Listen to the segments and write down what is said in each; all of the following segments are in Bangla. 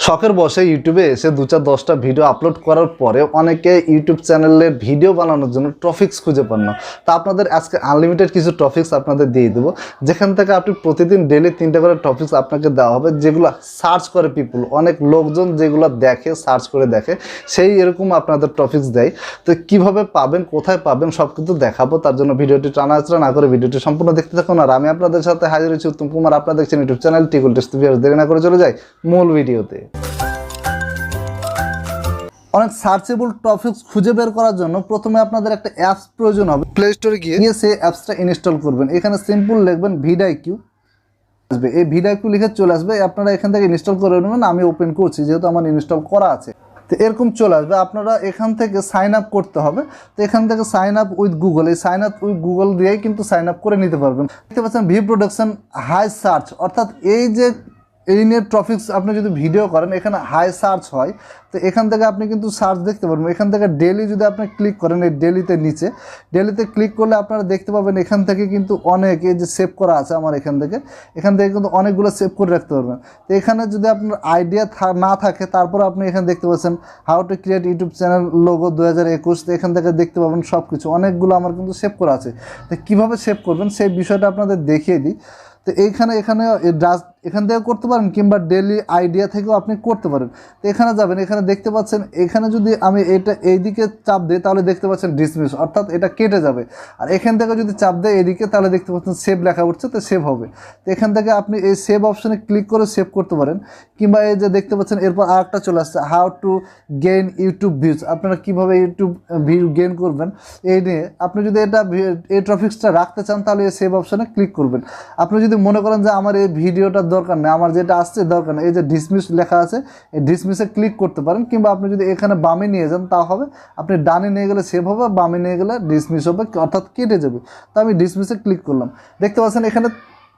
শখের বসে ইউটিউবে এসে 2-4-10টা ভিডিও আপলোড করার পরে অনেকে ইউটিউব চ্যানেলে ভিডিও বানানোর জন্য টপিকস খুঁজে পান না। তা আপনাদের আজকে আনলিমিটেড কিছু টপিকস আপনাদের দিয়ে দেবো, যেখান থেকে আপনি প্রতিদিন ডেলি 3টা করে টপিকস আপনাকে দেওয়া হবে, যেগুলো সার্চ করে পিপুল, অনেক লোকজন যেগুলো দেখে, সার্চ করে দেখে, সেই এরকম আপনাদের টপিকস দেয়। তো কীভাবে পাবেন, কোথায় পাবেন, সব কিছু দেখাবো। তার জন্য ভিডিওটি টানাচড়া না করে ভিডিওটি সম্পূর্ণ দেখতে থাকুন। আর আমি আপনাদের সাথে হাজির হয়েছি উত্তম কুমার, আপনারা দেখছেন ইউটিউব চ্যানেল টিকল টেস্ট। দেরি না করে চলে যাই মূল ভিডিওতে। অনেক সার্চেবল টপিকস খুঁজে বের করার জন্য প্রথমে আপনাদের একটা অ্যাপস প্রয়োজন হবে। প্লে স্টোরে গিয়ে সেই অ্যাপসটা ইনস্টল করবেন। এখানে সিম্পল লিখবেন vidiq, আসবে এই vidiq লিখে চলে আসবে। আপনারা এখান থেকে ইনস্টল করে নেবেন। আমি ওপেন করছি যেহেতু আমার ইনস্টল করা আছে। তো এরকম চলে আসবে। আপনারা এখান থেকে সাইন আপ করতে হবে। তো এখান থেকে সাইন আপ উইথ গুগল, এই সাইন আপ উইথ গুগল দিয়েই কিন্তু সাইন আপ করে নিতে পারবেন। দেখতে পাচ্ছেন ভি প্রোডাকশন হাই সার্চ, অর্থাৎ এই যে এই নিয়ে টপিকস আপনি যদি ভিডিও করেন এখানে হাই সার্চ হয়। তো এখান থেকে আপনি কিন্তু সার্চ দেখতে পারবেন। এখান থেকে ডেলি যদি আপনি ক্লিক করেন, এই ডেলিতে নিচে ডেলিতে ক্লিক করলে আপনারা দেখতে পাবেন এখান থেকে কিন্তু অনেক এই যে সেভ করা আছে আমার এখান থেকে কিন্তু অনেকগুলো সেভ করে রাখতে পারবেন। তো এখানে যদি আপনার আইডিয়া না থাকে, তারপর আপনি এখানে দেখতে পাচ্ছেন how to create YouTube channel logo 2021। তো এখান থেকে দেখতে পাবেন সব কিছু, অনেকগুলো আমার কিন্তু সেভ করা আছে। তো কীভাবে সেভ করবেন সেই বিষয়টা আপনাদের দেখিয়ে দিই। তো এখানে এখান থেকে করতে পারেন, কিংবা ডেলি আইডিয়া থেকেও আপনি করতে পারেন। তো এখানে যাবেন, এখানে দেখতে পাচ্ছেন, এখানে যদি আমি এটা এইদিকে চাপ দিই তাহলে দেখতে পাচ্ছেন ডিসমিস, অর্থাৎ এটা কেটে যাবে। আর এখান থেকে যদি চাপ দেয় এইদিকে তাহলে দেখতে পাচ্ছেন সেভ লেখা উঠছে, তো সেভ হবে। তো এখান থেকে আপনি এই সেভ অপশনে ক্লিক করে সেভ করতে পারেন। কিংবা এই যে দেখতে পাচ্ছেন এরপর আরেকটা চলে আসছে how to gain YouTube views, আপনারা কীভাবে ইউটিউব ভিউ গেইন করবেন এই নিয়ে। আপনি যদি এই টপিকসটা রাখতে চান তাহলে এই সেভ অপশনে ক্লিক করবেন। আপনি যদি মনে করেন যে আমার এই ভিডিওটার দরকার নেই, আমার যেটা আসছে দরকার নেই, এই যে ডিসমিস লেখা আছে এই ডিসমিসে ক্লিক করতে পারেন। কিংবা আপনি যদি এখানে বামে নিয়ে যান তা হবে, আপনি ডানে নিয়ে গেলে সেভ হবে, বামে নিয়ে গেলে ডিসমিস হবে, অর্থাৎ কেটে যাবে। তো আমি ডিসমিসে ক্লিক করলাম। দেখতে পাচ্ছেন এখানে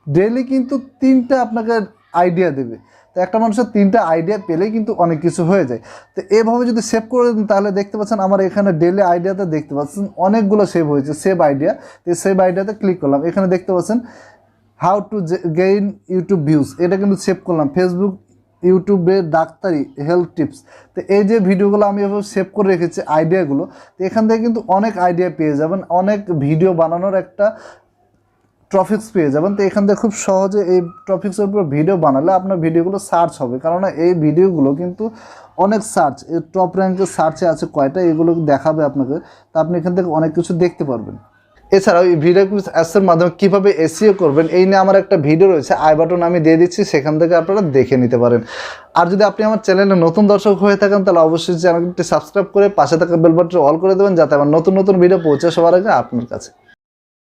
ডেলি কিন্তু 3টা আপনাকে আইডিয়া দেবে। তো একটা মানুষের 3টা আইডিয়া পেলেই কিন্তু অনেক কিছু হয়ে যায়। তো এভাবে যদি সেভ করে দেন তাহলে দেখতে পাচ্ছেন আমার এখানে ডেলি আইডিয়াতে দেখতে পাচ্ছেন অনেকগুলো সেভ হয়েছে, সেভ আইডিয়া। তো সেভ আইডিয়াতে ক্লিক করলাম। এখানে দেখতে পাচ্ছেন how to gain YouTube views, এটা কিন্তু সেভ করলাম। ফেসবুক, ইউটিউবে ডাক্তারি, হেলথ টিপস। তো এই যে ভিডিওগুলো আমি এভাবে সেভ করে রেখেছি আইডিয়াগুলো, তো এখান থেকে কিন্তু অনেক আইডিয়া পেয়ে যাবেন, অনেক ভিডিও বানানোর একটা টপিকস পেয়ে যাবেন। তো এখান থেকে খুব সহজে এই টপিক্সের উপর ভিডিও বানালে আপনার ভিডিওগুলো সার্চ হবে, কারণ এই ভিডিওগুলো কিন্তু অনেক সার্চ, এই টপ র্যাঙ্কের সার্চে আছে কয়টা, এগুলো দেখাবে আপনাকে। তো আপনি এখান থেকে অনেক কিছু দেখতে পারবেন। এছাড়াও এই vidiq অ্যাপসের মাধ্যমে কীভাবে এসইও করবেন এই নিয়ে আমার একটা ভিডিও রয়েছে, আই বাটন আমি দিয়ে দিচ্ছি, সেখান থেকে আপনারা দেখে নিতে পারেন। আর যদি আপনি আমার চ্যানেলে নতুন দর্শক হয়ে থাকেন তাহলে অবশ্যই চ্যানেলটি সাবস্ক্রাইব করে পাশে থাকা বেল বাটনটি অল করে দেবেন, যাতে আমার নতুন নতুন ভিডিও পৌঁছে সবার আগে আপনার কাছে।